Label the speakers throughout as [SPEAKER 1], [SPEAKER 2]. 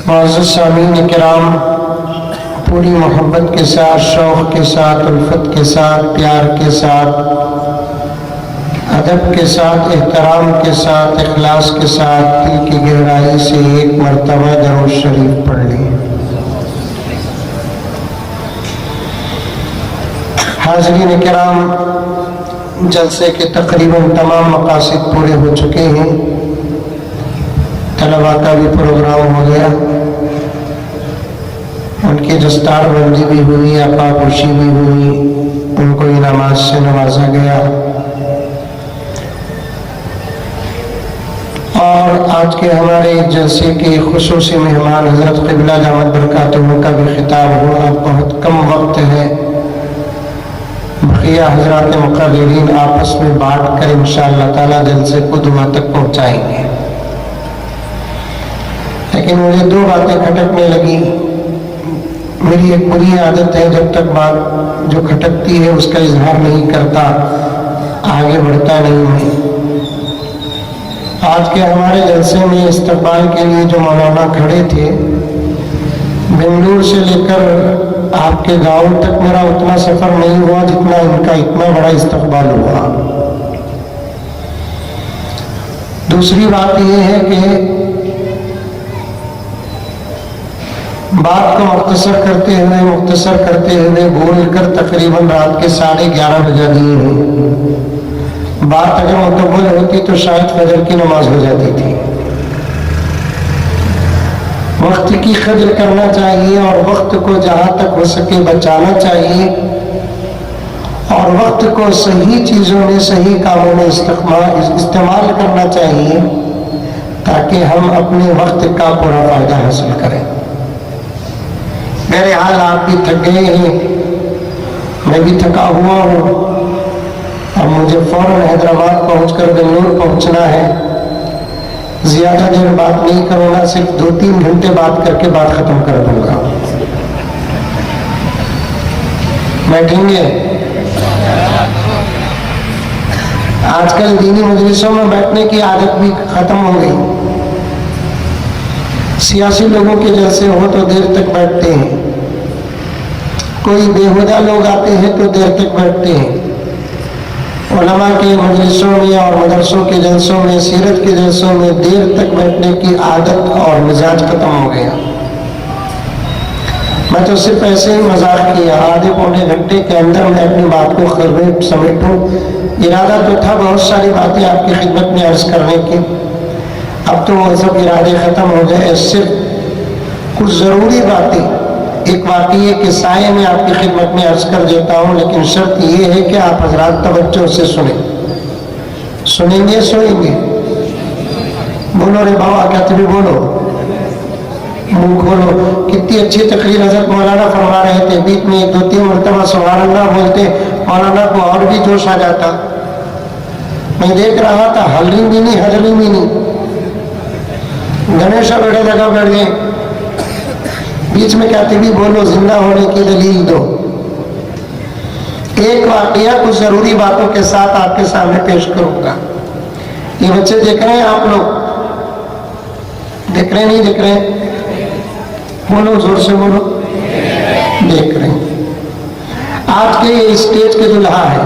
[SPEAKER 1] मुअज़्ज़ज़ सामीन किराम, पूरी मोहब्बत के साथ, शौक़ के साथ, उल्फत के साथ, प्यार के साथ, अदब के साथ, एहतराम के साथ, इखलास के साथ दिल की गहराई से एक मरतबा दरूद शरीफ पढ़ ली। हाज़रीन किराम, जलसे के तकरीबन तमाम मकासद पूरे हो चुके हैं। तलबा का भी प्रोग्राम हो गया, उनकी दस्तार बंदी भी हुई, अपापोशी भी हुई, उनको इनामात से नवाजा गया। और आज के हमारे जलसे के खुसूसी मेहमान हज़रत क़िबला दामत बरकातुहू का भी खिताब हुआ। बहुत कम वक्त है, बक़िया हज़रात मुक़र्रिरीन आपस में बांट कर इंशाअल्लाह ताला जलसे को दुआ तक पहुँचाएंगे। लेकिन मुझे दो बातें खटकने लगी। मेरी एक बुरी आदत है, जब तक बात जो खटकती है उसका इजहार नहीं करता, आगे बढ़ता नहीं है। आज के हमारे जलसे में इस्तकबाल के लिए जो मौलाना खड़े थे, बेंगलुरु से लेकर आपके गांव तक मेरा उतना सफर नहीं हुआ जितना इनका इतना बड़ा इस्तकबाल हुआ। दूसरी बात यह है कि बात को मुख्तसर करते हुए बोलकर तकरीबन रात के 11:30 बजा दिए हैं। बात अगर मुकम्मल होती तो शायद फजर की नमाज हो जाती थी। वक्त की कदर करना चाहिए और वक्त को जहाँ तक हो सके बचाना चाहिए और वक्त को सही चीज़ों में, सही कामों में इस्तेमाल करना चाहिए ताकि हम अपने वक्त का पूरा फायदा हासिल करें। मेरे हाल आप भी थक गए हैं, मैं भी थका हुआ हूँ। अब मुझे फौरन हैदराबाद पहुंचकर बेंगलुरु पहुंचना है। ज्यादा देर बात नहीं करूँगा, सिर्फ 2-3 घंटे बात करके बात खत्म कर दूंगा। बैठेंगे? आजकल दीनी मजलिसों में बैठने की आदत भी खत्म हो गई। सियासी लोगों के जैसे हो तो देर तक बैठते हैं, कोई बेहुदा लोग आते हैं तो देर तक बैठते हैं। उलमा के मजलिसों में और मदरसों के जलसों में, सीरत के जलसों में देर तक बैठने की आदत और मिजाज खत्म हो गया। मैं तो सिर्फ ऐसे ही मजाक किया, आधे पौने घंटे के अंदर मैं अपनी बात को समेटूं। इरादा तो था बहुत सारी बातें आपकी खिदमत में अर्ज करने की, अब तो वो सब इरादे खत्म हो गए। सिर्फ कुछ ज़रूरी बातें एक वाक़ये के साये में आपकी खिदमत में अर्ज कर देता हूँ, लेकिन शर्त ये है कि आप हजरात तवज्जो से सुने। सुनेंगे? सोएंगे? बोलो रे बाबा, क्या तुम्हें बोलो, मुँह खोलो। कितनी अच्छी तकरीर हज़रत मौलाना फरमा रहे थे, बीच में 2-3 मरतबा सुभान अल्लाह बोलते मौलाना को और भी जोश आ जाता। मैं देख रहा था, हल्ली भी नहीं, हजली भी नहीं। गणेश बेड़े लगा बैठ गए, बीच में कहते भी बोलो, जिंदा होने की दलील दो। एक वाकया कुछ जरूरी बातों के साथ आपके सामने पेश करूंगा। ये बच्चे देख रहे हैं, आप लोग देख रहे नहीं देख रहे? बोलो, जोर से बोलो। देख रहे हैं। आज के ये स्टेज के दुल्हा है,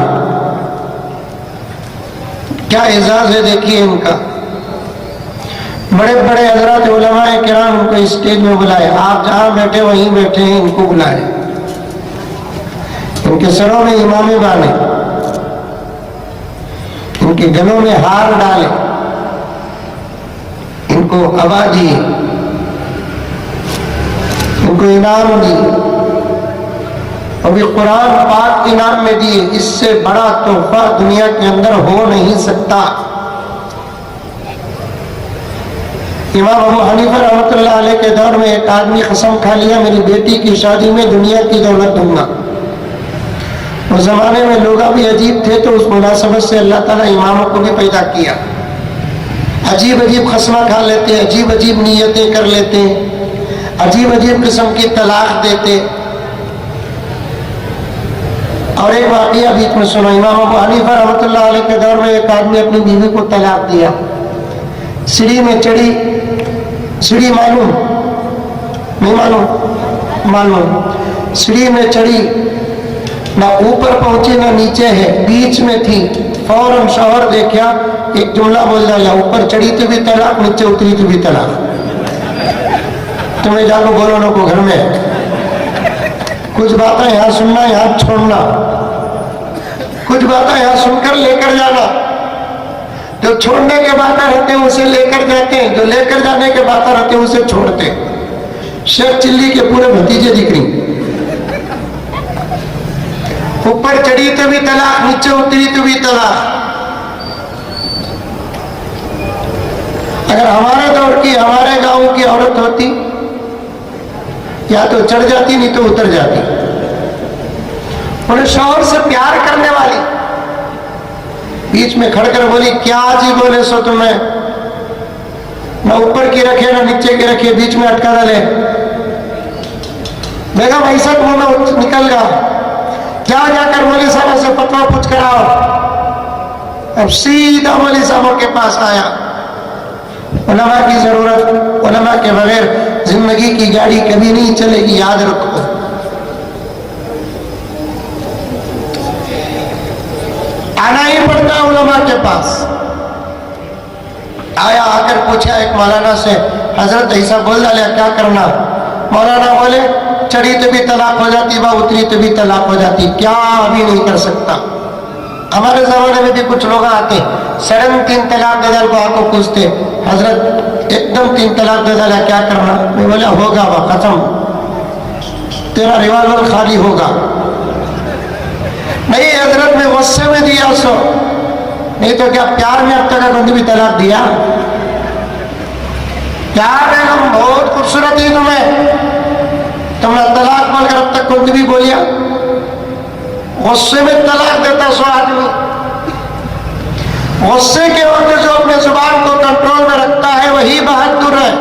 [SPEAKER 1] क्या एजाज है देखिए इनका। बड़े बड़े हजरत उलमाए किराम उनको स्टेज में बुलाए, आप जहां बैठे वहीं बैठे हैं, इनको बुलाए। इनके सरों में इमामे बांधे, इनके गलों में हार डाले, इनको हवा दिए, इनको इनाम दिए, अभी कुरान पाक इनाम में दिए। इससे बड़ा तोहफा दुनिया के अंदर हो नहीं सकता। इमाम अबू हनीफा रहमतुल्लाह अलैह के दौर में एक आदमी कसम खा लिया, मेरी बेटी की शादी में दुनिया की दौलत दूंगा। उस जमाने में लोग भी अजीब थे, तो उस मुनासबत से अल्लाह ताला इमामों को भी पैदा किया। अजीब अजीब खस्मा खा लेते, अजीब अजीब नीयतें कर लेते, अजीब अजीब किस्म की तलाक देते। और एक वाकया बीच में सुनो, इमाम अबू हनीफा रहमतुल्लाह अलैह के दौर में एक आदमी अपनी बीवी को तलाक दिया। सीढ़ी में चढ़ी, सीढ़ी मालूम नहीं मानो मानो, सीढ़ी में चढ़ी, ना ऊपर पहुंची ना नीचे है, बीच में थी। फौरन शौहर देखा, एक जुमला बोल दिया, ऊपर चढ़ी तो भी तलाक, नीचे उतरी तो भी तलाक। तुम्हें जाको बोलो ना को घर में, कुछ बातें यहाँ सुनना यहाँ छोड़ना, कुछ बातें यहाँ सुनकर लेकर जाना। जो छोड़ने के बातें रहते हैं उसे लेकर जाते हैं, जो लेकर जाने के बातें रहते हैं उसे छोड़ते हैं। शेख चिल्ली के पूरे भतीजे दिख रही, ऊपर चढ़ी तो भी तलाक, नीचे उतरी तो भी तलाक। अगर हमारे दौर की, हमारे गांव की औरत होती, या तो चढ़ जाती नहीं तो उतर जाती। उन्हें शौहर से प्यार करने वाली बीच में खड़कर बोली, क्या जी बोले सो तुम्हें, ना ऊपर की रखे ना नीचे की रखे, बीच में अटका डाले। बेगम ऐसा मुंह में निकल गया, क्या जाकर मौलवी साहब से फतवा पूछ कर आओ। अब सीधा मौलवी साहब के पास आया। उलमा की जरूरत, उलमा के बगैर जिंदगी की गाड़ी कभी नहीं चलेगी, याद रखो। आना ही पड़ता है उलमा के पास। आया, आकर पूछा एक मौलाना से, हजरत ऐसा बोल डाले, क्या करना। मौलाना बोले, चढ़ी तो भी तलाक हो जाती, वह उतरी तो भी तलाक हो जाती, क्या अभी नहीं कर सकता। हमारे जमाने में भी कुछ लोग आते, सडन 3 तलाक दे डाल को आपको पूछते, हजरत एकदम 3 तलाक दे डाला, क्या करना। मैं बोला, होगा वह खत्म, तेरा रिवाल्वर खाली होगा। नहीं हजरत में गुस्से में दिया सो, नहीं तो क्या प्यार में अब तक कभी भी तलाक दिया। प्यार बेगम बहुत खूबसूरत है तुम्हें, तुमने तलाक बोलकर अब तक कभी भी बोलिया। गुस्से में तलाक देता सो आदमी, गुस्से के वक्त जो अपने जुबान को कंट्रोल में रखता है वही बहादुर है।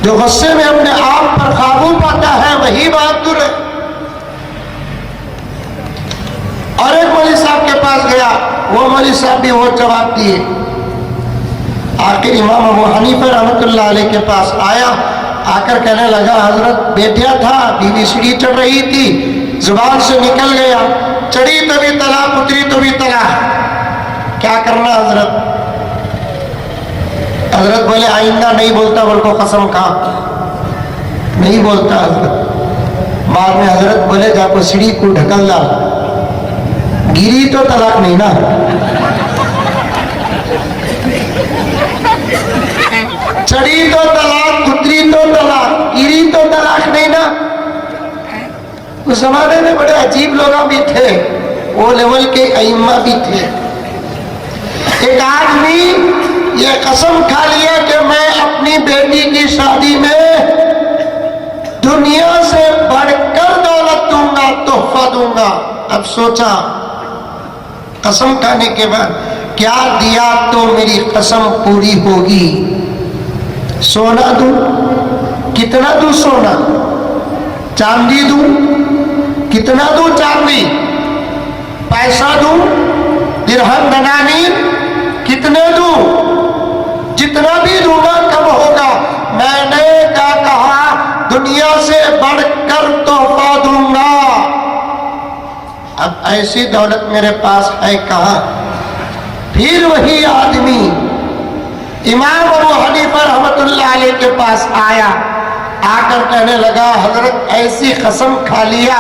[SPEAKER 1] जो गुस्से में अपने आप पर काबू पाता है वही बहादुर है। और एक मौलवी साहब के पास गया, वो मौलवी साहब भी वो जवाब दिए। आखिर इमाम अबू हनीफा रहमतुल्लाह अलैह के पास आया, आकर कहने लगा, हजरत बैठा था, बीवी सीढ़ी चढ़ रही थी, जुबान से निकल गया, चढ़ी तो भी तलाक, उतरी तो भी तलाक, क्या करना हजरत। हजरत बोले, आइंदा नहीं बोलता, बोल कसम खा नहीं बोलता हजरत। बाद में हजरत बोले, जाको सीढ़ी को ढकल डाल, गिरी तो तलाक नहीं ना। चढ़ी तो तलाक, उतरी तो तलाक, गिरी तो तलाक नहीं ना। उस जमाने में बड़े अजीब लोग भी थे, वो लेवल के अइम्मा भी थे। एक आदमी ये कसम खा लिया कि मैं अपनी बेटी की शादी में दुनिया से बढ़कर दौलत दूंगा, तोहफा दूंगा। अब सोचा, कसम खाने के बाद क्या दिया तो मेरी कसम पूरी होगी। सोना दूं, कितना दूं सोना, चांदी दूं, कितना दूं चांदी, पैसा दूं, दिरहम दनानीर कितने दूं, जितना भी दूंगा कब होगा। मैंने क्या कहा, दुनिया से बढ़कर तोहफा दूंगा। अब ऐसी दौलत मेरे पास है कहाँ। फिर वही आदमी इमाम अबू हनीफा रहमतुल्लाह अलैह के पास आया, आकर कहने लगा, हजरत ऐसी कसम खा लिया,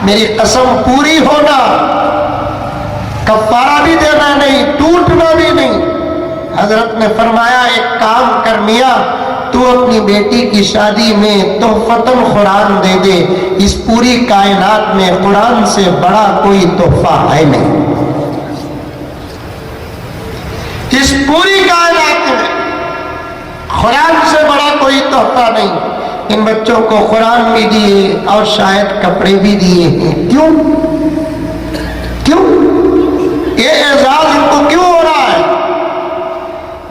[SPEAKER 1] मेरी कसम पूरी होना, कफ्फारा भी देना नहीं, टूटना भी नहीं। हजरत ने फरमाया, एक काम कर मियां, तू अपनी बेटी की शादी में तोहफतन कुरान दे दे। इस पूरी कायनात में कुरान से बड़ा कोई तोहफा है नहीं। इस पूरी कायनात में कुरान से बड़ा कोई तोहफा नहीं। इन बच्चों को कुरान भी दिए और शायद कपड़े भी दिए हैं। क्यों क्यों ये एजाज इनको क्यों हो रहा है।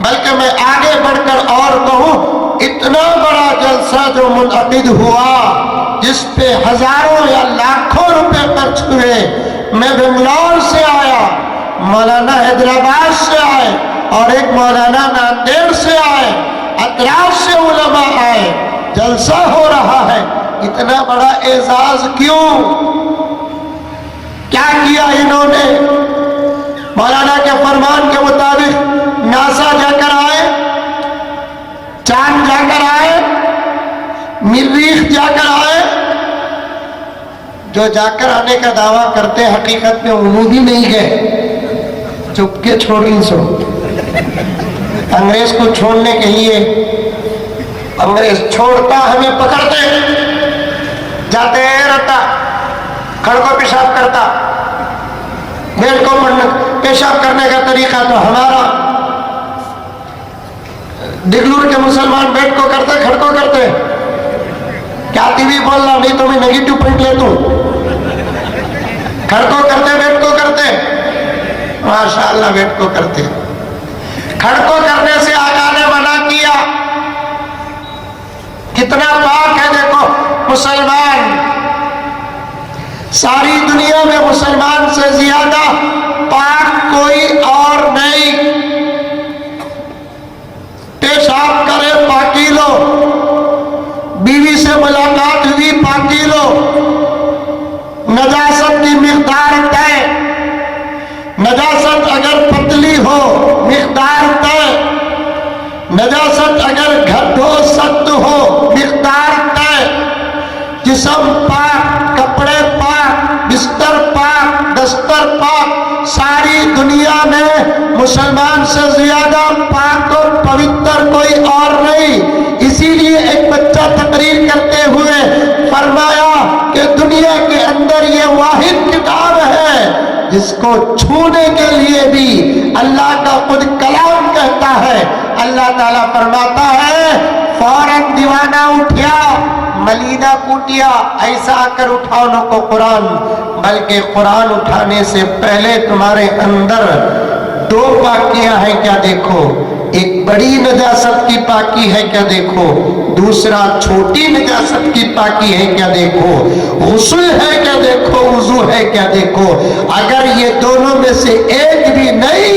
[SPEAKER 1] बल्कि मैं आगे बढ़कर और कहूं, इतना बड़ा जलसा जो मुनअक़िद हुआ, जिस पे हजारों या लाखों रुपए खर्च हुए। मैं बेंगलोर से आया, मौलाना हैदराबाद से आए और एक मौलाना नांदेड़ से आए। एतराज से उलमा आए, जलसा हो रहा है, इतना बड़ा एजाज क्यों? क्या किया इन्होंने? मौलाना के फरमान के मुताबिक नासा जाकर आए, चांद जाकर आए, मरीख जाकर आए। जो जाकर आने का दावा करते हकीकत में वो भी नहीं गए, चुपके छोड़ी सो। अंग्रेज को छोड़ने के लिए अंग्रेज छोड़ता, हमें पकड़ते, जाते रहता, खड़को पेशाब करता। बेड को पेशाब करने का तरीका तो हमारा, दिगलूर के मुसलमान बेड को करते, खड़को करते। क्या टीवी बोलना, नहीं तो मैं नेगेटिव पॉइंट ले दूं। खड़को करते, बेड को करते, माशाअल्लाह बेड को करते। खड़को करने से आका ने मना किया। कितना पाक है देखो मुसलमान, सारी दुनिया में मुसलमान से ज्यादा पाक कोई और नहीं। पेशाब करे पाकी लो, बीवी से मुलाकात हुई पाकी लो, नजासत की मिकदार तय, नजासत अगर पतली हो मिकदार तय, नजासत अगर घट्टो सख्त हो मिकदार तय, जिस्म पाक, कपड़े पाक, बिस्तर पाक, दस्तर पाक, सारी दुनिया में मुसलमान से ज्यादा पाक और पवित्र कोई और नहीं। इसीलिए एक बच्चा तकरीर करते हुए फरमाया कि दुनिया के अंदर ये वाहिद किताब है जिसको छूने के लिए भी अल्लाह का खुद कलाम कहता है। अल्लाह ताला फरमाता है, फौरन दीवाना उठिया, मलीना कूटिया, ऐसा आकर उठाओ न को कुरान, बल्कि कुरान उठाने से पहले तुम्हारे अंदर दो पाकियां हैं क्या देखो। एक बड़ी नजासत की पाकी है क्या देखो, दूसरा छोटी नजासत की पाकी है क्या देखो, गुस्ल है क्या देखो, वुजू है क्या देखो। अगर ये दोनों में से एक भी नहीं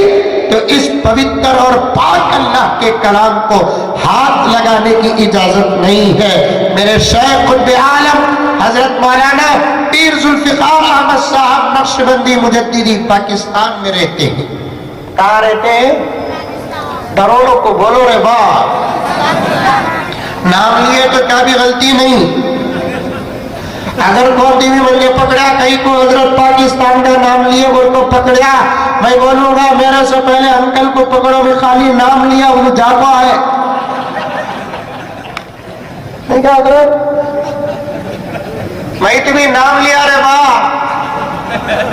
[SPEAKER 1] तो इस पवित्र और पाक अल्लाह के कलाम को हाथ लगाने की इजाजत नहीं है। मेरे शेख खुद आलम हजरत मौलाना पीर जुल्फिकार अहमद साहब नक्शबंदी मुजद्दिदी पाकिस्तान में रहते हैं। कहाँ रहते हैं? दरोड़ों को बोलो रे वाह, नाम लिए तो क्या भी गलती नहीं। अगर कोई टीवी मैंने पकड़ा, कहीं को हजरत पाकिस्तान का नाम लिए वो को पकड़ा, मैं बोलूंगा मेरे से पहले अंकल को पकड़ो, मैं खाली नाम लिया वो जापा है। नहीं क्या हजरत, मैं तुम्हें नाम लिया रे वाह,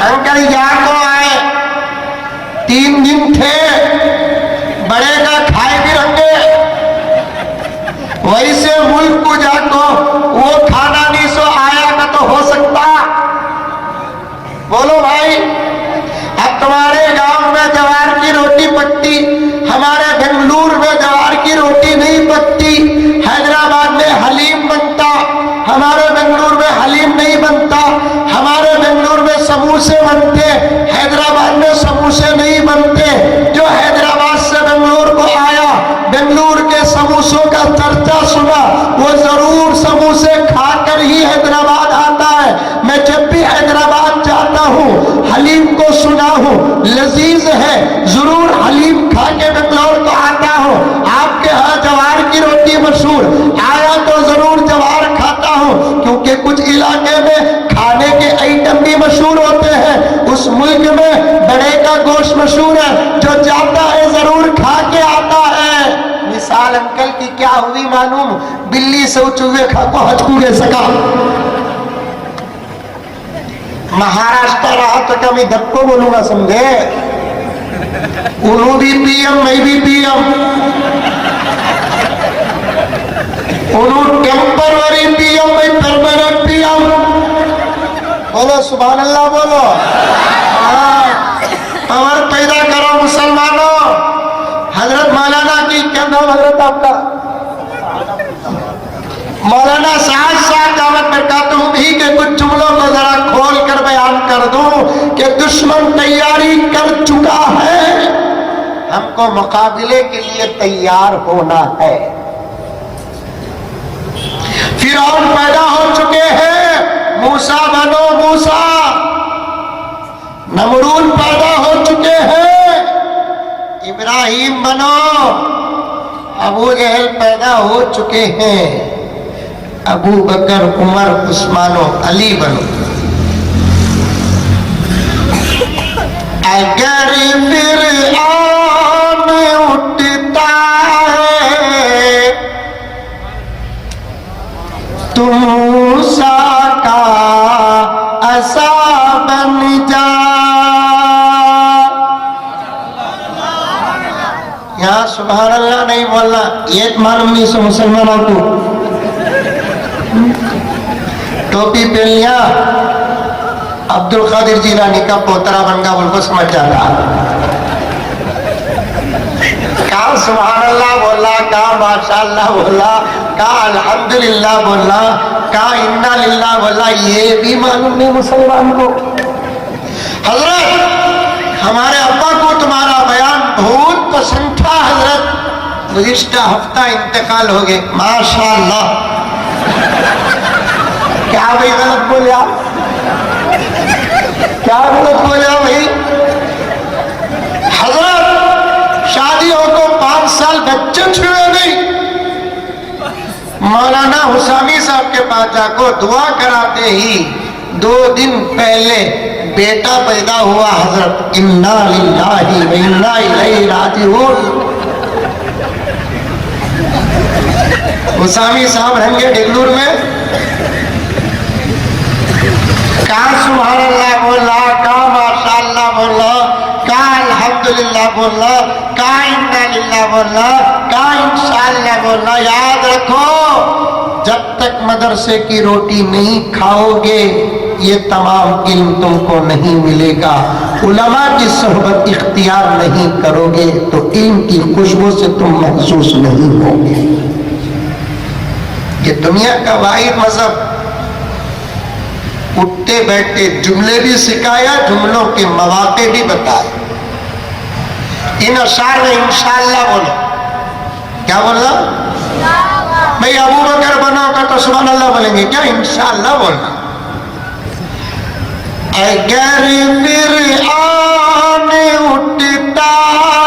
[SPEAKER 1] अंकल जाको आए, 3 दिन थे, बड़े का खाए भी रंगे, वैसे मुल्क को जाको वो खाना नहीं सो आया का तो हो सकता। बोलो भाई, अब तुम्हारे गांव में जवार की रोटी पकती, हमारे बेंगलुरु में जवार की रोटी नहीं पकती। हैदराबाद में हलीम बनता, हमारे बेंगलुरु में हलीम नहीं बनता। हमारे बेंगलुरु में समोसे बनते, हैदराबाद में समोसे नहीं बनते। जो हैदराबाद से बेंगलुरु को आया, बेंगलुरु के समोसों का चर्चा सुना, वो जरूर समोसे खाकर ही हैदराबाद आता है। मैं जब भी हैदराबाद जाता हूँ हलीम को सुना हूँ, लजीज है, जरूर हलीम खा के बेंगलुरु को आता हूँ। आपके यहाँ जवार की रोटी मशहूर, आया तो जरूर जवार खाता हूँ, क्योंकि कुछ इलाके में खाने के आइटम भी मशहूर होते हैं। उस मुल्क में बड़े का गोश्त मशहूर है, जो जाता है जरूर खा के आता है। मिसाल अंकल की क्या हुई मालूम, बिल्ली से चूहे खा को हचकूगे सका। महाराष्ट्र रहा तो क्या मैं धक्को बोलूंगा समझे, उन्हों भी पीएम मैं भी पीएम, उन्हों टेम्पररी पीएम मैं परमानेंट पीएम। बोलो सुभान अल्लाह बोलो। अमर पैदा करो मुसलमानों। हजरत मौलाना की क्या नाम हजरत आपका? मौलाना साहब दावत बरकातुहू ही के कुछ जुमलों को जरा खोल कर बयान कर दूं कि दुश्मन तैयारी कर चुका है, हमको मुकाबले के लिए तैयार होना है। फिरौन पैदा हो चुके हैं, मूसा बनो मूसा। नमरूद पैदा हो चुके हैं, इब्राहिम बनो। अबू जहल पैदा हो चुके हैं, अबू बकर, उमर, उस्मान और अली बनो। अगर फिरऔन उठता है तो मूसा का असा बन जा। यहाँ सुभान अल्लाह नहीं बोलना, ये मालूम नहीं सो मुसलमानों को। टोपी पहन लिया, अब्दुल कादिर जिलानी का पोतरा बन गया, उनको समझ जाता। कहा सुभान अल्लाह बोला, कहा माशाअल्लाह बोला, कहा अल्हम्दुलिल्लाह बोला, कहा इन्ना लिल्लाह बोला, ये भी मालूम नहीं मुसलमान को। हजरत हमारे अब्बा को तुम्हारा बयान बहुत पसंद था हजरत, गुज़िश्ता हफ्ता इंतकाल हो गए। माशाअल्लाह। क्या भाई गलत बोले आप? क्या गलत बोले भाई? हजरत शादी हो को 5 साल बच्चे छुए नहीं, मौलाना हुसामी साहब के पास जाकर दुआ कराते ही 2 दिन पहले बेटा पैदा हुआ। हजरत इन्ना लिल्लाहि व इन्ना इलैहि राजिऊन। हुसामी साहब रहेंगे डिगलूर में। कहा सुभान अल्लाह बोला, कहा माशाअल्लाह बोला, कहा अल्हम्दुलिल्लाह बोला, कहा इन्ना लिल्लाह बोला, कहा इंशाअल्लाह बोला। याद रखो, जब तक मदरसे की रोटी नहीं खाओगे ये तमाम इल्म तुमको नहीं मिलेगा। उलमा की सोहबत इख्तियार नहीं करोगे तो इल्म की खुशबू से तुम महसूस नहीं होगे। ये दुनिया का वाहिद मजहब, उठते बैठते जुमले भी सिखाया, जुमलों के मवाक़े भी बताए। इन अशार में इंशाअल्लाह बोलो। क्या बोलना भाई? अबू बकर बनोगा तो सुभान अल्लाह बोलेंगे क्या? इंशाअल्लाह बोलना। अगर फिरऔन उठता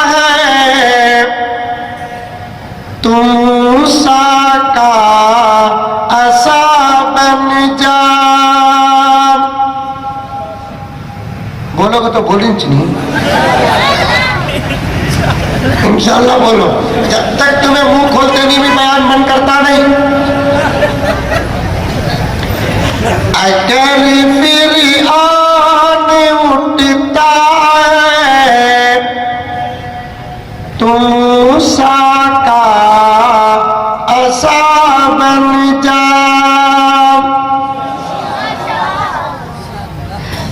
[SPEAKER 1] है तो मूसा का असा बन जा। बोलोगे तो बोलें नहीं, इंशाअल्लाह बोलो। जब तक तुम्हें मुंह खोलते नहीं भी बयान मन करता नहीं। अगर फिरऔन उठता है तो मूसा का असा बन जा।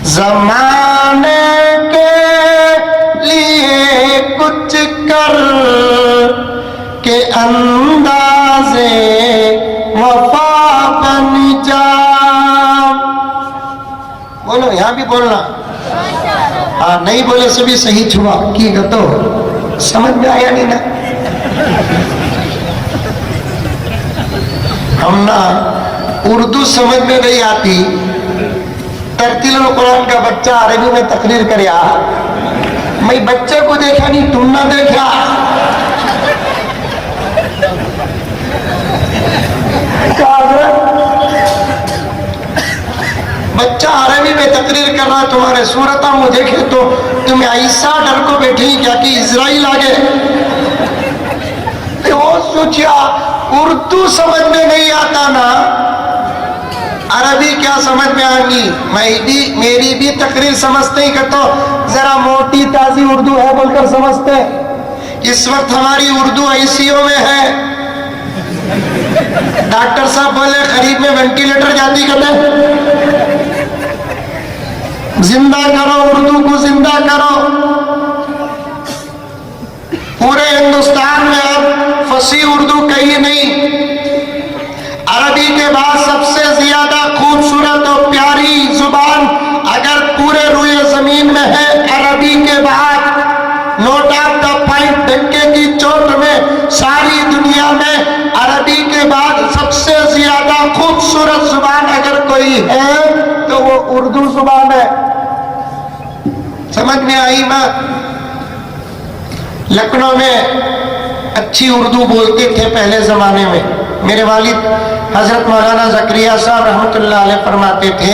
[SPEAKER 1] ज़माने के लिए कुछ कर के अंदाज़े वफा बन जा। बोलो, यहाँ भी बोलना। हाँ, नहीं बोले से भी सही छुआ की तो समझ में आया नहीं ना। हम ना उर्दू समझ में नहीं आती, तरतील कुरान का बच्चा अरबी में तकरीर करे, मैं बच्चे को देखा नहीं, तुम ना देखा। बच्चा अरबी में तकरीर कर रहा, तुम्हारे सूरता मुझे देखे तो तुम्हें ऐसा डर को बैठी क्या कि इजराइल आगे। वो सोचिया उर्दू समझ में नहीं आता ना, अरबी क्या समझ में आएगी। मेरी भी तकरीर समझते ही करता, जरा मोटी ताजी उर्दू है बोलकर समझते। इस वक्त हमारी उर्दू आईसीयू में है, डॉक्टर साहब बोले करीब में वेंटिलेटर जाती करने, जिंदा करो उर्दू को, जिंदा करो। पूरे हिंदुस्तान में अब फसी उर्दू कहीं नहीं। अरबी के बाद सबसे ज्यादा खूबसूरत और प्यारी जुबान अगर पूरे रुए जमीन में है, अरबी के बाद नोट ऑफ द पॉइंट, डंके की चोट में सारी दुनिया में अरबी के बाद सबसे ज्यादा खूबसूरत जुबान अगर कोई है तो वो उर्दू जुबान है। समझ में आई बात? लखनऊ में अच्छी उर्दू बोलते थे पहले जमाने में। मेरे वालिद हजरत मौलाना ज़करिया साहब रहमतुल्लाह अलैह फरमाते थे,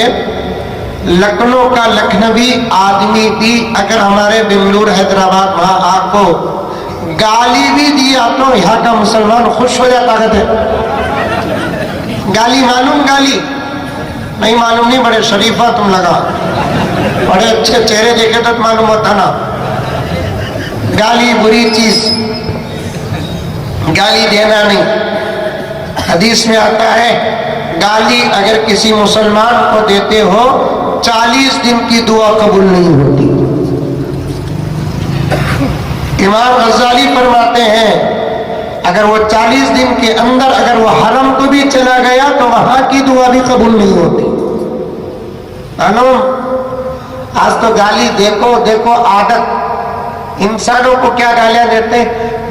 [SPEAKER 1] लखनऊ का लखनवी आदमी भी अगर हमारे बेंगलुरु हैदराबाद वहां आको गाली भी दिया तो यहाँ का मुसलमान खुश हो जाता है। गाली मालूम? गाली नहीं मालूम? नहीं, बड़े शरीफा तुम लगा, बड़े अच्छे चेहरे देखे तो मालूम होता ना। गाली बुरी चीज, गाली देना नहीं। हदीस में आता है गाली अगर किसी मुसलमान को देते हो 40 दिन की दुआ कबूल नहीं होती। इमाम गज़ाली फरमाते हैं अगर वो 40 दिन के अंदर अगर वो हरम को भी चला गया तो वहां की दुआ भी कबूल नहीं होती। मालूम? आज तो गाली देखो देखो आदत। इंसानों को क्या गालियां देते,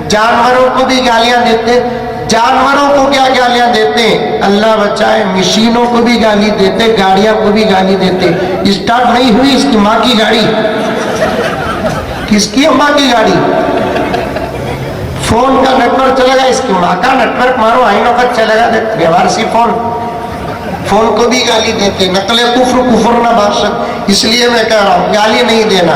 [SPEAKER 1] जानवरों को भी गालियां देते। जानवरों को क्या गालियां देते, अल्लाह बचाए, मशीनों को भी गाली देते, गाड़ियां को भी गाली देते। स्टार्ट नहीं हुई इसकी माँ की गाड़ी। किसकी माँ की गाड़ी? फोन का नेटवर्क चलेगा, इसकी माँ का नेटवर्क मारो, आईनों का चलेगा। व्यवहार सी फोन को भी गाली देते। नकले कुफ्र ना बादशाह। इसलिए मैं कह रहा हूं गाली नहीं देना।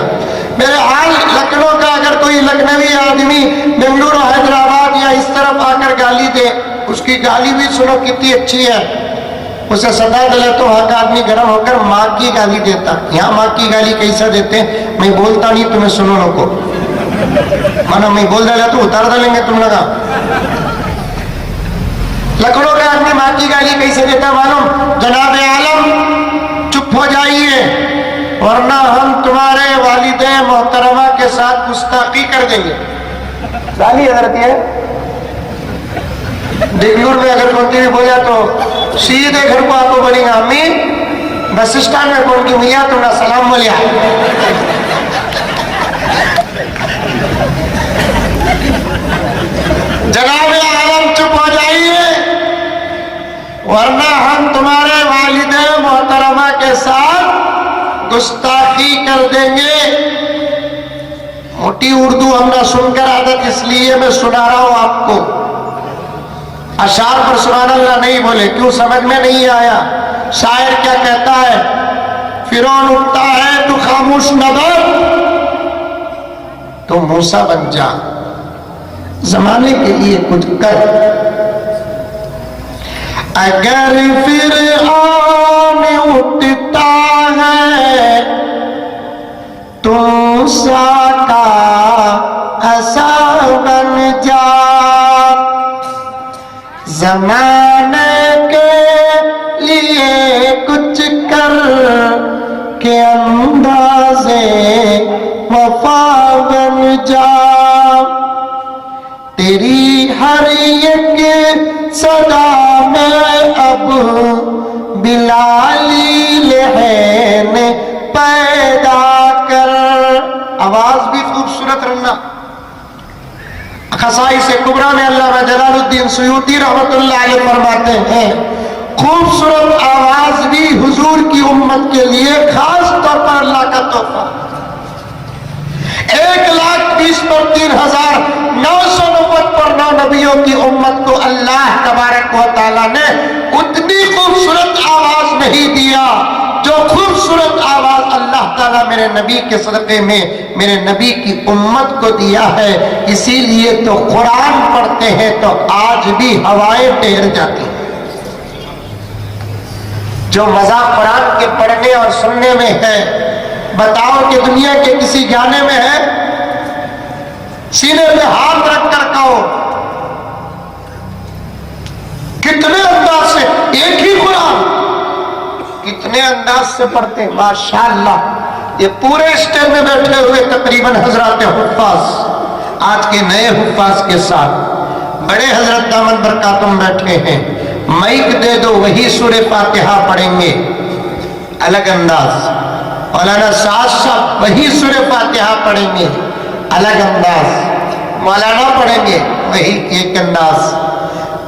[SPEAKER 1] मेरे हाल लखनऊ का अगर कोई लखनवी आदमी बेंगलुरु हैदराबाद या इस तरफ आकर गाली दे, उसकी गाली भी सुनो कितनी अच्छी है। उसे सदा दिले तो वहां का आदमी गर्म होकर माँ की गाली देता। यहाँ माँ की गाली कैसा देते, मैं बोलता नहीं, तुम्हें सुनो नको, मानो मैं बोल दिया तो उतार डालेंगे तुम लगा। लखनऊ का आदमी माँ की गाली कैसे देता मालूम? जनाब आलम चुप हो जाइए वरना हम तुम्हारे वालिदे मोहतरमा के साथ गुस्ताखी कर देंगे। गाली हजरत है। बेंगलुरु में अगर कोई भी बोला तो सीधे घर को आपको बोलेंगे अम्मी, बस स्टैंड में कौन की भैया तुम्हारा सलाम बोलिया। जनाब आलम चुप हो जाइए वरना हम तुम्हारे वालिदे मोहतरमा के साथ गुस्ताखी कर देंगे। मोटी उर्दू हम ना सुनकर आदत, इसलिए मैं सुना रहा हूं आपको। अशार पर सुभान अल्लाह नहीं बोले, क्यों? समझ में नहीं आया। शायर क्या कहता है? फिरौन उठता है तो खामोश न बैठ, तो मूसा बन जा, जमाने के लिए कुछ कर। अगर फिरौन उठता है तो मूसा का ऐसा बन जा, जमाने के लिए कुछ कर के अंदाज़े वफा बन जा। तेरी हर एक सदा में अब बिलाली लहन पैदा कर। आवाज भी खूबसूरत रखना। खसाई से कुबरा में अल्लामा जलालुद्दीन सुयूती रहमतुल्लाह अलैह फरमाते हैं, खूबसूरत आवाज भी हुजूर की उम्मत के लिए खास तौर पर अल्लाह का तोहफा। 1,20,03,990 पर 9 नबियों की उम्मत को अल्लाह तबारक व तआला ने उतनी खूबसूरत आवाज नहीं दिया जो खूबसूरत आवाज अल्लाह ताला मेरे नबी के सदक़े में मेरे नबी की उम्मत को दिया है। इसीलिए तो कुरान पढ़ते हैं तो आज भी हवाएं ठहर जाती हैं। जो मजा कुरान के पढ़ने और सुनने में है, बताओ कि दुनिया के किसी गाने में है? सीने पे हाथ रख कर कहो कितने अंदाज से एक ही कुरान कितने अंदाज से पढ़ते हैं माशाअल्लाह। ये पूरे स्टेज में बैठे हुए तकरीबन हजरत हुफ्फाज, आज के नए हुफ्फाज के साथ बड़े हजरत दामन बरकातुम बैठे हैं। माइक दे दो, वही सूरे फातिहा पढ़ेंगे, अलग अंदाज। मौलाना साहब वही सूरे फातिहा पढ़ेंगे, अलग अंदाज। मौलाना पढ़ेंगे वही एक अंदाज।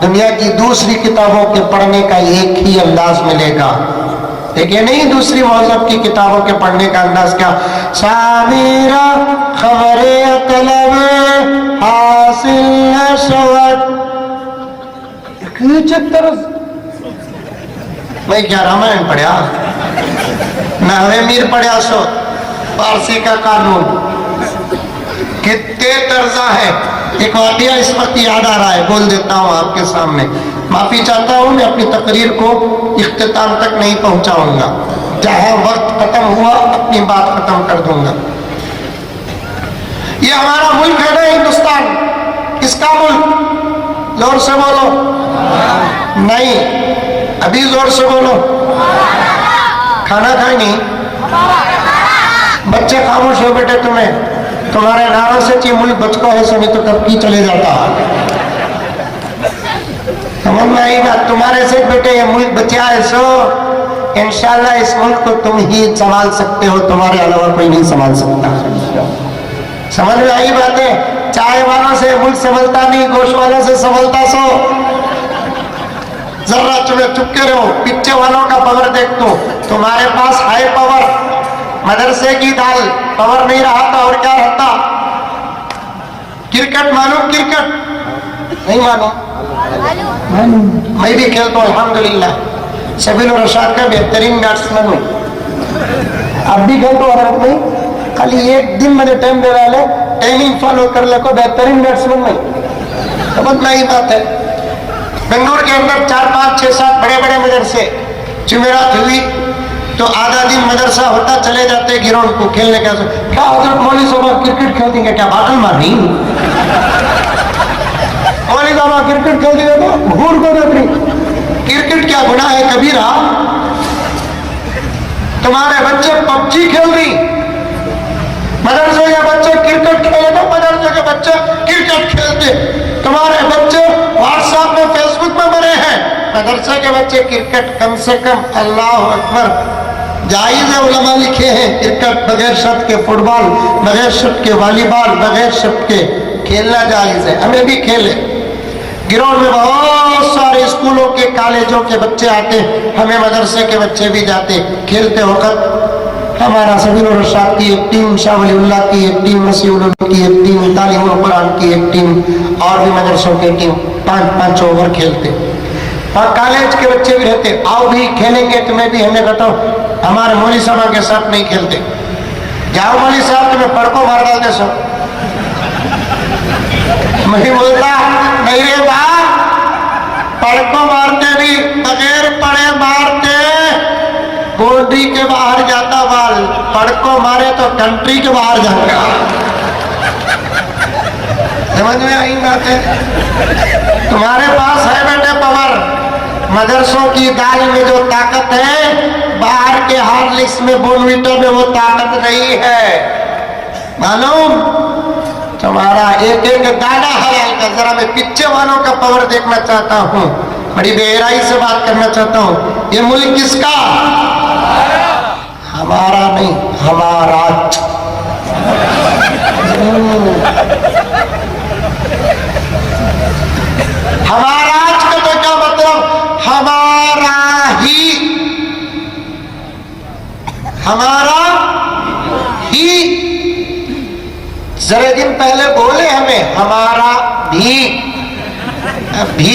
[SPEAKER 1] दुनिया की दूसरी किताबों के पढ़ने का एक ही अंदाज मिलेगा, देखिए नहीं दूसरी मौजूद की किताबों के पढ़ने का अंदाज क्या। सामीरा खबरे तलब हासिल नशवत, मैं क्या रामायण पढ़ा ना हमें मीर पढ़ा सो पारसी का कानून, कितने तर्जा है। एक वाकया इस वक्त याद आ रहा है, बोल देता हूँ आपके सामने। माफी चाहता हूँ, मैं अपनी तकरीर को इख्तिताम तक नहीं पहुंचाऊंगा, जहां वक्त खत्म हुआ अपनी बात खत्म कर दूंगा। ये हमारा मुल्क है ना हिंदुस्तान, किसका मुल्क? जोर से बोलो। नहीं, अभी जोर से बोलो। खाना खाए नहीं? बच्चे खामोश हो बेटे, तुम्हारे नारों से ची मुल्क बचको है सभी तो कब की चले जाता। समझ में आई बात? तुम्हारे से बेटे ये मुल्क बचा है सो इंशाल्लाह इस मुल्क को तुम ही संभाल सकते हो, तुम्हारे अलावा कोई नहीं संभाल सकता। समझ में आई बातें? चाय वालों से मुल्क संभलता नहीं, गोश्त वालों से संभलता सो। जरा चुपके रहो, पिक्चर वालों का पावर देख दो, तुम्हारे पास हाई पावर मदरसे की दाल पावर नहीं रहा था और क्या रहता। क्रिकेट मालूम? क्रिकेट नहीं मालूम? मैं भी खेलता हूँ अल्हम्दुलिल्लाह, शबील और रशाद का बेहतरीन बैट्समैन हूँ। अब भी खेलता हूँ, अगर नहीं खाली एक दिन मैंने टाइम दे रहा है, ट्रेनिंग फॉलो कर ले को बेहतरीन बैट्समैन नहीं। समझ में आई बात है? बेंगलुरु के अंदर 4, 5, 6, 7 बड़े बड़े मदरसे, जुमेरात हुई तो आधा दिन मदरसा होता, चले जाते ग्राउंड को खेलने का। क्या हजरत मौलवी साहब क्रिकेट खेल देंगे क्या? बाटल मारनी मौलवी साहब क्रिकेट खेल देंगे तो घूर को देखनी। क्रिकेट क्या गुनाह है कबीरा? तुम्हारे बच्चे पबजी खेल रही, मदरसे के बच्चे क्रिकेट खेले तो मदरसे के बच्चे क्रिकेट खेलते। तुम्हारे बच्चे व्हाट्सएप में फेसबुक में मरे हैं, मदरसे के बच्चे क्रिकेट। कम से कम अल्लाह अकबर, जायज है, उलमा लिखे हैं क्रिकेट बगैर शर्त के, फुटबॉल बगैर शर्त के, वॉलीबॉल बगैर शर्त के खेलना जायज है। हमें भी खेले, ग्राउंड में बहुत सारे स्कूलों के कॉलेजों के बच्चे आते, हमें मदरसे के बच्चे भी जाते। खेलते वक्त हमारा सबील और रशाद की एक टीम, शाह वलीउल्लाह की एक टीम, मसीहुल की एक टीम, तालीमुल कुरान की एक टीम और भी मदरसों की टीम 5-5 ओवर खेलते। और कॉलेज के बच्चे भी रहते, आओ भी खेलेंगे तुम्हें भी। हमने बताओ हमारे मौलवी साहब के साथ नहीं खेलते, जाओ मौलवी साहब तुम्हें पड़को मार डालते सब। मैं बोलता नहीं रे बाप, पड़को मारते भी बगैर पड़े मारते, बाउंड्री के बाहर जाता बाल, पड़को मारे तो कंट्री के बाहर जाएगा। समझ में आई बात है? तुम्हारे पास है बेटे पावर, मदरसों की दाल में जो ताकत है बाहर के हार्लिक्स में, बोर्नविटा में वो ताकत नहीं है, मालूम? तुम्हारा एक एक दाना हलाल का। जरा मैं पीछे वालों का पावर देखना चाहता हूँ, बड़ी गहराई से बात करना चाहता हूँ। ये मुल्क किसका? हमारा नहीं, हमारा। हमारा का तो क्या मतलब? हमारा ही, हमारा ही। जरा दिन पहले बोले हमें हमारा भी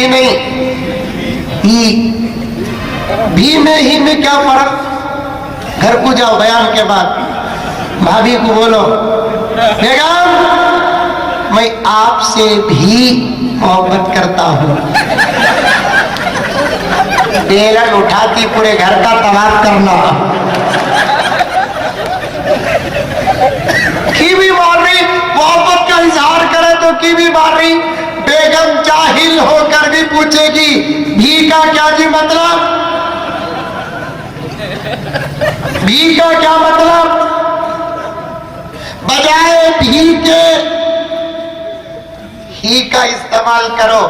[SPEAKER 1] नहीं, भी में ही में क्या फर्क? घर को जाओ बयान के बाद, भाभी को बोलो बेगम मैं आपसे भी मोहब्बत करता हूं। बेलन उठाती पूरे घर का तवाफ करना। की भी मार रही, मोहब्बत का इजहार करे तो की भी मार रही। बेगम जाहिल होकर भी पूछेगी भी का क्या जी मतलब? भी का क्या मतलब? बजाय भी के ही का इस्तेमाल करो।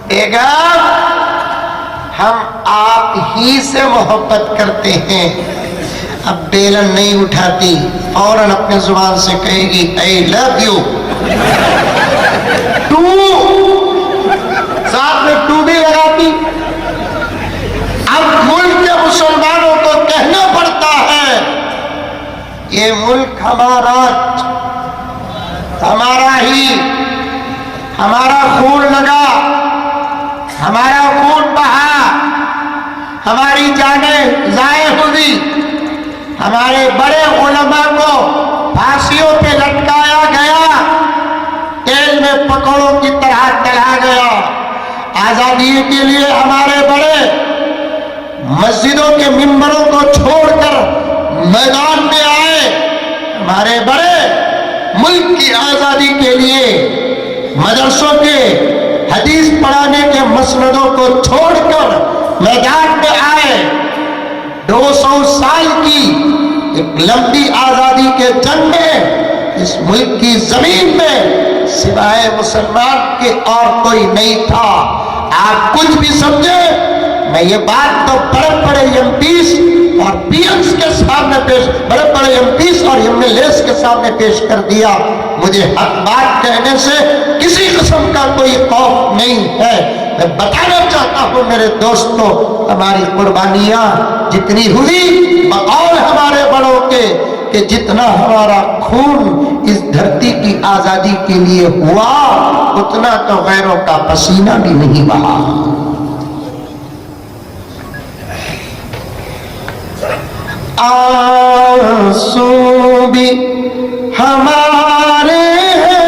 [SPEAKER 1] बेगम हम आप ही से मोहब्बत करते हैं। अब बेलन नहीं उठाती, फौरन अपने जुबान से कहेगी आई लव यू टू। साथ में हमारा खून लगा, हमारा खून बहा, हमारी जानें ज़ाये हुई, हमारे बड़े उलमा को फांसियों पे लटकाया गया, तेल में पकौड़ों की तरह तला गया। आजादी के लिए हमारे बड़े मस्जिदों के मिंबरों को छोड़कर मैदान में आए, हमारे बड़े मुल्क की आजादी के लिए मदरसों के हदीस पढ़ाने के मसनदों को छोड़कर मैदान में आए। 200 साल की एक लंबी आजादी के जंग में इस मुल्क की जमीन में सिवाय मुसलमान के और कोई नहीं था। आप कुछ भी समझे, मैं ये बात तो बड़े बड़े एमपीस और पीएम्स के सामने पेश, बड़े बड़े एमपीस और एमएलएस के सामने पेश कर दिया। मुझे हक बात कहने से किसी किस्म का कोई खौफ नहीं है। मैं बताना चाहता हूं मेरे दोस्तों, हमारी कुर्बानियां जितनी हुई बकौल हमारे बड़ों के, कि जितना हमारा खून इस धरती की आजादी के लिए हुआ, उतना तो गैरों का पसीना भी नहीं बहा। आंसू भी हमारे हैं,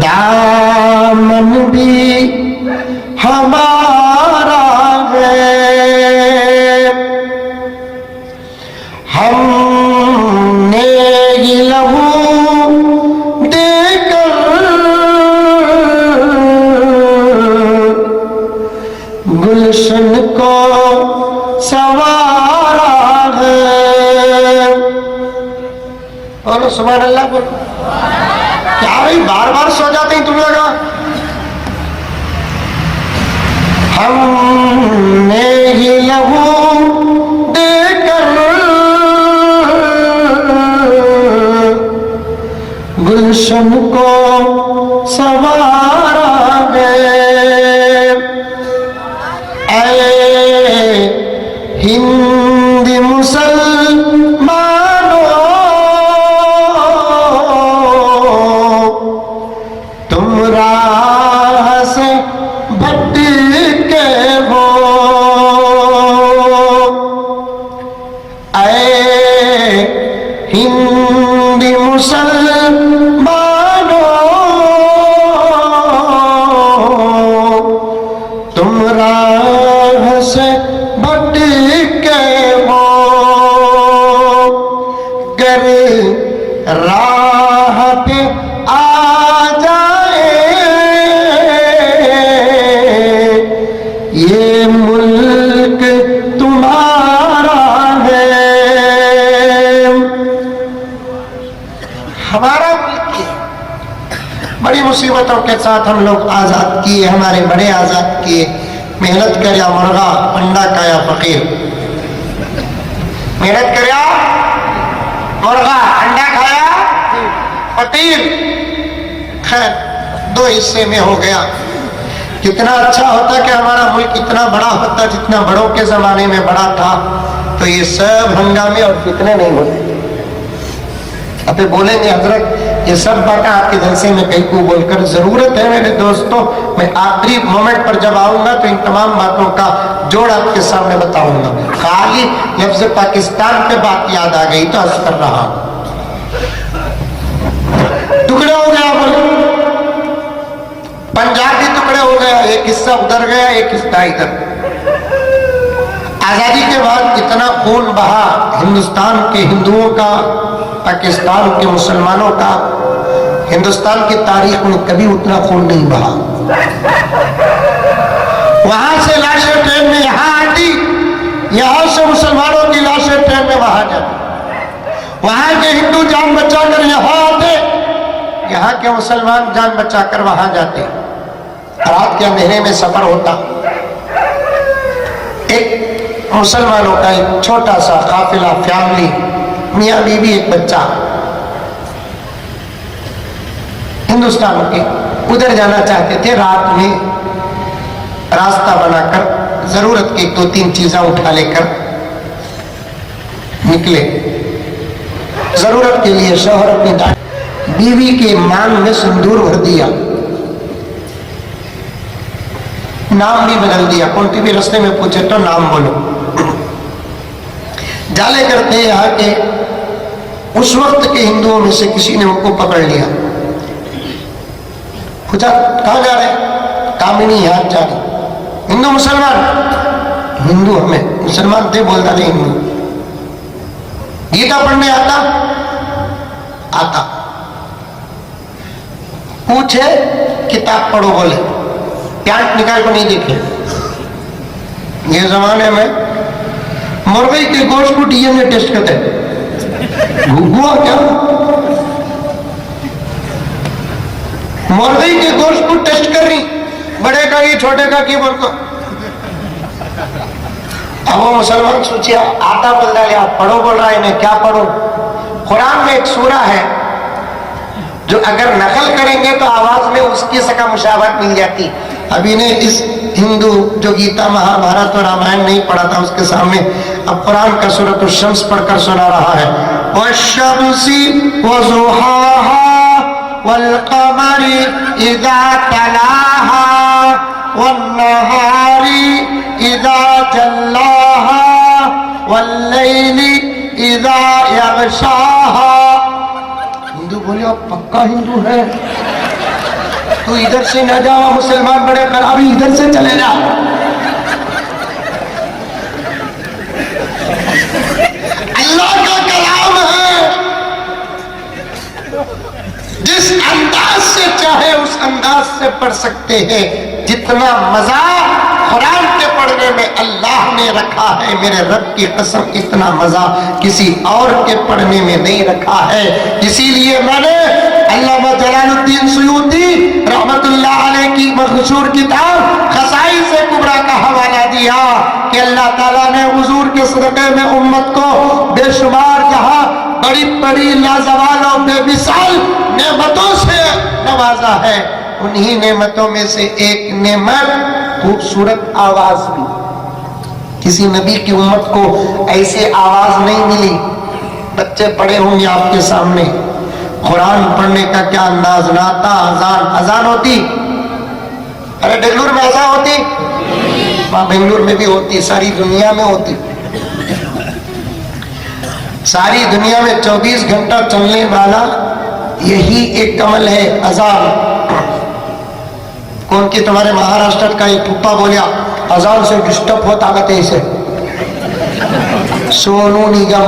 [SPEAKER 1] दामन भी हमारा है, हमने ये लहू देकर गुलशन को सवारा है। बोलो सुभान अल्लाह। बोलो क्या भाई बार बार सो जाते हैं तुम लोग? हमने ये लहू देकर गुलशन को सवारा है। हिंद मुसलमानों, तुम राह से भटके हो, हिंद मुसलमानों, तुम राह से भटके हो, गर राह पे आ जाए ये मुल्क तुम्हारा है। हमारा मुल्क बड़ी मुसीबतों के साथ हम लोग आजाद किए, हमारे बड़े आजाद किए। मेहनत करया मुर्गा, अंडा खाया फकीर। मेहनत करया मुर्गा, अंडा खाया फकीर। खैर, दो हिस्से में हो गया। कितना अच्छा होता कि हमारा मुल्क इतना बड़ा होता, जितना बड़ों के जमाने में बड़ा था, तो ये सब हंगामे और फितने नहीं होते। अब बोलेंगे हजरत ये सब बातें आपके जलसे में कहीं को बोलकर जरूरत है मेरे दोस्तों। मैं आखिरी मोमेंट पर जब आऊंगा तो इन तमाम बातों का जोड़ आपके सामने बताऊंगा। खाली लफ्ज पाकिस्तान पे बात याद आ गई तो अर्ज कर रहा हूं। टुकड़े हो गया, बोले पंजाब भी टुकड़े हो गया, एक हिस्सा उधर गया, एक हिस्सा इधर। आजादी के बाद इतना खून बहा हिंदुस्तान के हिंदुओं का, पाकिस्तान के मुसलमानों का। हिंदुस्तान की तारीख में कभी उतना खून नहीं बहा। वहां से लाशें ट्रेन में यहां आती, यहां से मुसलमानों की लाशें ट्रेन में वहां जाती। वहां के हिंदू जान बचाकर यहां आते, यहां के मुसलमान जान बचाकर वहां जाते। रात के अंधेरे में सफर होता। एक मुसलमानों का एक छोटा सा काफिला, फैमिली, मियाँ बीवी, एक बच्चा, हिंदुस्तान के उधर जाना चाहते थे। रात में रास्ता बनाकर जरूरत की 2-3 चीजें उठा लेकर निकले। जरूरत के लिए शौहर अपनी बीवी के मांग में सिंदूर भर दिया, नाम भी बदल दिया। कौन भी रास्ते में पूछे तो नाम बोलो। जाले करते यहाँ के उस वक्त के हिंदुओं में से किसी ने उनको पकड़ लिया, पूछा कहां जा रहे? कामिनी यहाँ जा रहे। हिंदू मुसलमान? हिंदू हमें, मुसलमान थे, बोलता नहीं हिंदू। गीता पढ़ने आता? आता। पूछे किताब पढ़ो, बोले प्यांट निकाल को नहीं देखे। ये जमाने में मुर्गी के गोश्त को डीएनए टेस्ट करते हुआ क्या? मुर्गी के गोश्त को टेस्ट कर रही, बड़े का ही छोटे का की बोल को। अब वो मुसलमान सोचिए आता बोल रहा है, पढ़ो बोल रहा है, इन्हें क्या पढ़ो? कुरान में एक सूरा है जो अगर नकल करेंगे तो आवाज में उसकी सका मुशावहत मिल जाती। अभी ने इस हिंदू जो गीता महाभारत और रामायण नहीं पढ़ा था उसके सामने अब कुरान का सूरत शम्स पढ़कर सुना रहा है। वश्शम्सी वज़ुहाहा वल्क़मरी इज़ा तलाहा वन्नहारी इज़ा जल्लाहा वल्लैली इज़ा यग़शाहा। हिंदू बोले अब पक्का हिंदू है, तू इधर से न जाओ, मुसलमान बड़े खराबी, इधर से चले जा। अल्लाह का कलाम है, जिस अंदाज से चाहे उस अंदाज से पढ़ सकते हैं। जितना मजा कुरान के पढ़ने में अल्लाह ने रखा है, मेरे रब की कसम इतना मजा किसी और के पढ़ने में नहीं रखा है। इसीलिए मैंने अल्लामा जलालुद्दीन सुयूती रहमतुल्लाह अलैह की मशहूर किताब खसाइस कुबरा का हवाला दिया कि अल्लाह ताला ने हुजूर के सदक़े में उम्मत को बेशुमार जहां बड़ी बड़ी लाजवाल और बेमिसाल नेमतों से नवाजा है, उन्हीं नेमतों में से एक नेमत खूबसूरत आवाज भी। किसी नबी की उम्मत को ऐसी आवाज नहीं मिली। बच्चे पड़े होंगे आपके सामने, कुरान पढ़ने का क्या अंदाज, नाता, अजान। अजान होती, अरे बेंगलुरु में अजान होती, वहां बेंगलुरु में भी होती, सारी दुनिया में होती। सारी दुनिया में 24 घंटा चलने वाला यही एक कमल है, अजान। कौन की तुम्हारे महाराष्ट्र का एक पुप्पा बोलिया अजान से डिस्टर्ब होता गते से सोनू निगम,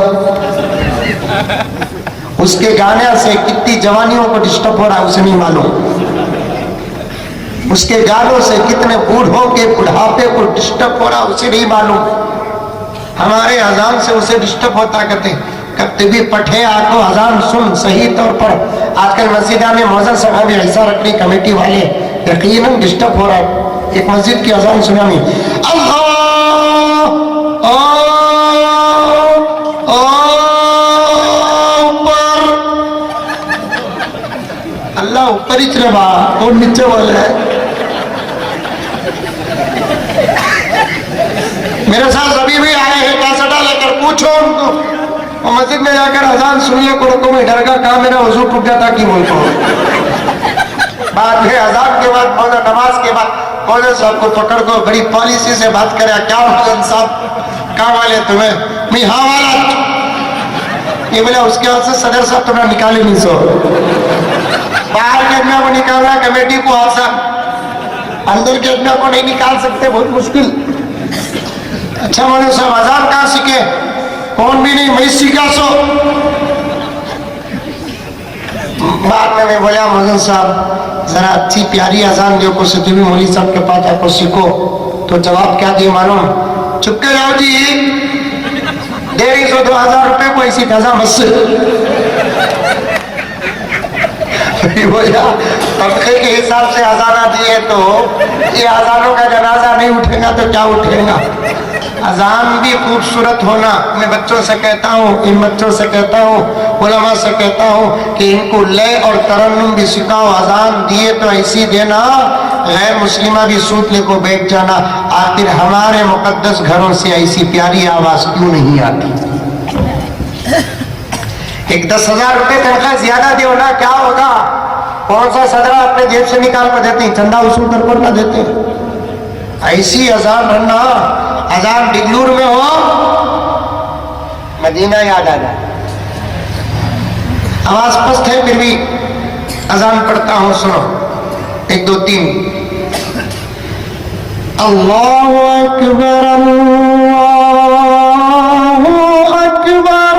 [SPEAKER 1] उसके गाने से कितनी जवानियों को डिस्टर्ब हो रहा है उसे नहीं मालूम। उसके गानों से कितने बूढ़ों के बुढ़ापे को डिस्टर्ब हो रहा उसे नहीं मालूम। हमारे अजान से उसे डिस्टर्ब होता कहते कब भी पठे आको अजान सुन सही तौर पर। आजकल मस्जिदा में मौजूद सभा भी ऐसा रखनी कमेटी वाले यकीनन डिस्टर्ब हो रहा है। एक मस्जिद की अजान सुना नहीं, अल्लाह ऊपर ही चले बा और नीचे बोले। मेरे साथ सभी भी आए हैं, कैसेटा लेकर पूछो उनको, और मस्जिद में जाकर अजान सुनिए को मैं डर का कहा मेरा वजू टूट जाता कि बोलता हूँ। बाद में अजान के बाद मौला नमाज के बाद मौला साहब को पकड़ को बड़ी पॉलिसी से बात करे, क्या मौलाना साहब कहाँ वाले तुम्हें? मैं हाँ वाला। ये बोला उसके बाद से सदर साहब तुम्हें निकाले नहीं सो बाहर के आदमी को निकालना कमेटी को आसा, अंदर के आदमी को नहीं निकाल सकते, बहुत मुश्किल। अच्छा मौलाना साहब अजान कहाँ सीखे? कौन भी नहीं, मैं सीखा सो। बाद में मैं बोला मौलाना साहब जरा अच्छी प्यारी अजान जो को सतीवी मौली साहब के पास आपको सीखो। तो जवाब क्या दिए मालूम? चुपके जाओ जी, 150-2,000 रुपए को ऐसी ढजा बस। बोला तबके के हिसाब से अजाना दिए तो ये अजानों का जनाजा नहीं उठेगा तो क्या उठेगा? अजान भी खूबसूरत होना। मैं बच्चों से कहता हूँ, इन बच्चों से कहता हूँ, उलमा से कहता हूँ कि इनको लय और तरन्नुम भी सिखाओ। अजान दिए तो ऐसी देना, गैर मुस्लिमा भी सूत ले को बैठ जाना। आखिर हमारे मुकद्दस घरों से ऐसी प्यारी आवाज क्यों नहीं आती? एक 10,000 रुपए तनख्वाह ज्यादा दे ना, क्या होगा? कौन सा सदरा अपने जेब से निकाल कर देते हैं, चंदा वसूल कर ना देते हैं। ऐसी अजान रन्ना, अजान डिगलूर में हो, मदीना याद आ जाए। आवाज स्पष्ट है फिर भी अजान पढ़ता हूं, सुनो। 1 2 3। अल्लाहु अकबर अल्लाहु अकबर।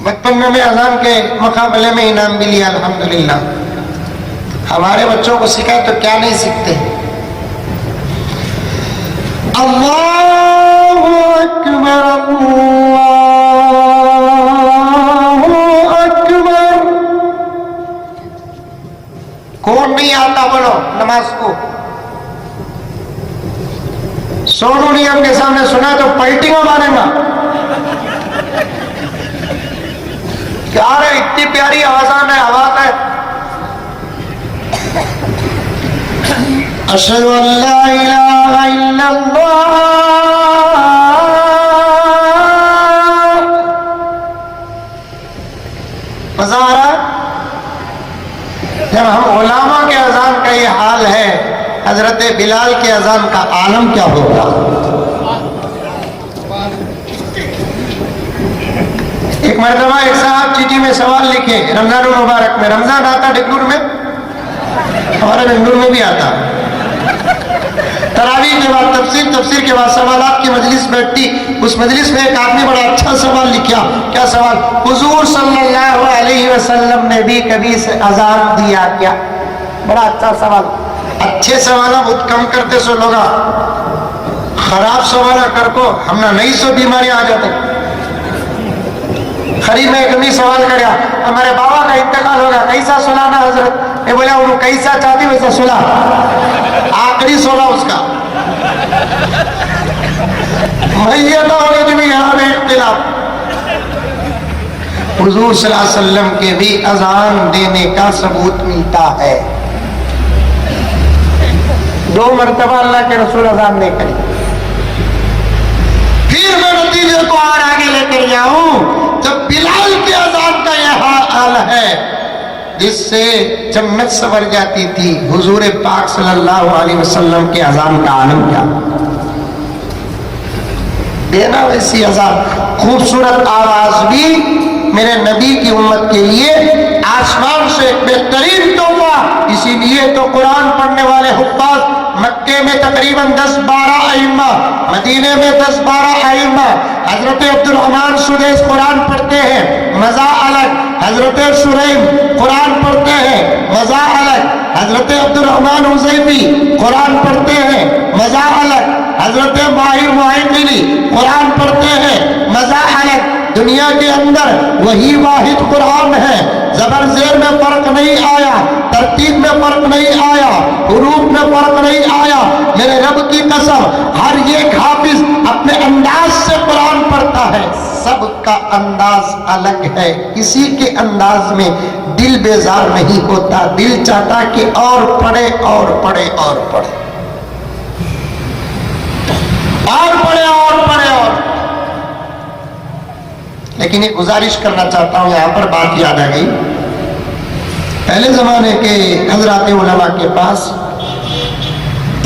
[SPEAKER 1] बचपन में अजान के मुकाबले में इनाम भी लिया अल्हम्दुलिल्लाह। हमारे बच्चों को सिखाए तो क्या नहीं सीखते। अल्लाहु अकबर अल्लाहु अकबर। कौन नहीं आता बोलो नमाज को? सोनू निगम के सामने सुना तो पलटिंग मारेगा। क्या रे, इतनी प्यारी आवाज है। अशहदु अल्ला इलाहा इल्लल्लाह। मजा आ रहा? जब हम उलामा के अजान का ये हाल है, हजरत बिलाल के अजान का आलम क्या होगा? एक मरतबा एक साहब चिट्ठी में सवाल लिखे, रमजान मुबारक में। रमजान आता डिगलूर में, हमारे बेंगलुर में भी आता। तरावीह के बाद तफसीर, तफसीर के बाद सवालात की मजलिस बैठती। उस मजलिस में एक आदमी बड़ा अच्छा सवाल लिखा। क्या सवाल? हुजूर सल्लल्लाहु अलैहि वसल्लम ने भी कभी से अजान दिया क्या? बड़ा अच्छा सवाल। अच्छे सवाल बहुत कम करते सो लोग, खराब सवाल कर को हमने नहीं सो बीमारी आ जाते। खरीब में एक सवाल कराया, हमारे बाबा का इंतकाल होगा, कैसा सुनाना हजरत? ये बोला उन्होंने कैसा चाहती वैसा सुना, आखिरी सोना उसका। मैयत होने भी यहाँ में इख्तिलाफ। हुजूर सल्लल्लाहु अलैहि वसल्लम के भी अजान देने का सबूत मिलता है। 2 मरतबा अल्लाह के रसूल अजान नहीं करी। फिर मैं नतीजे को और आगे लेकर जाऊं, जब बिलाल के अजान का यह हाल है जिससे जन्नत संवर जाती थी, हुजूर पाक सल्लल्लाहु अलैहि वसल्लम के अजान का आलम क्या? देना वैसी अजान, खूबसूरत आवाज भी मेरे नबी की उम्मत के लिए आसमान से एक बेहतरीन तोहफा। इसीलिए तो कुरान पढ़ने वाले हुफ्फाज मक्के में तकरीबन 10-12 अइम्मा, मदीने में 10-12 अइम्मा। हजरत अब्दुर्रहमान सुदैस कुरान पढ़ते हैं, मजा अलग। हजरत सुरैम कुरान पढ़ते हैं, मजा अलग। हजरत अब्दुर्रहमान हुज़ैफी कुरान पढ़ते हैं, मजा अलग। हजरत माहिर मुहैमिनी कुरान पढ़ते हैं, मजा अलग। दुनिया के अंदर वही वाहिद कुरान है, जबर जेर में फर्क नहीं आया, तरतीब में फर्क नहीं आया, हुरूफ में फर्क नहीं आया। मेरे रब की कसम, हर एक हाफिज अपने अंदाज से कुरान पढ़ता है, सबका अंदाज अलग है। किसी के अंदाज में दिल बेजार नहीं होता, दिल चाहता कि और पढ़े और पढ़े और पढ़े और पढ़े और पढ़े और। लेकिन एक गुजारिश करना चाहता हूं, यहां पर बात याद आ गई। पहले जमाने के हजरात उलमा के पास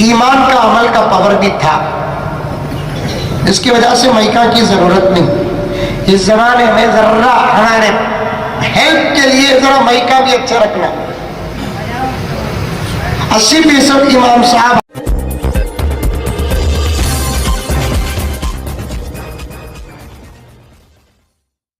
[SPEAKER 1] ईमान का अमल का पावर भी था, इसकी वजह से माइका की जरूरत नहीं। इस जमाने में जरा हमारे हेल्प के लिए जरा माइका भी अच्छा रखना। 80% इमाम साहब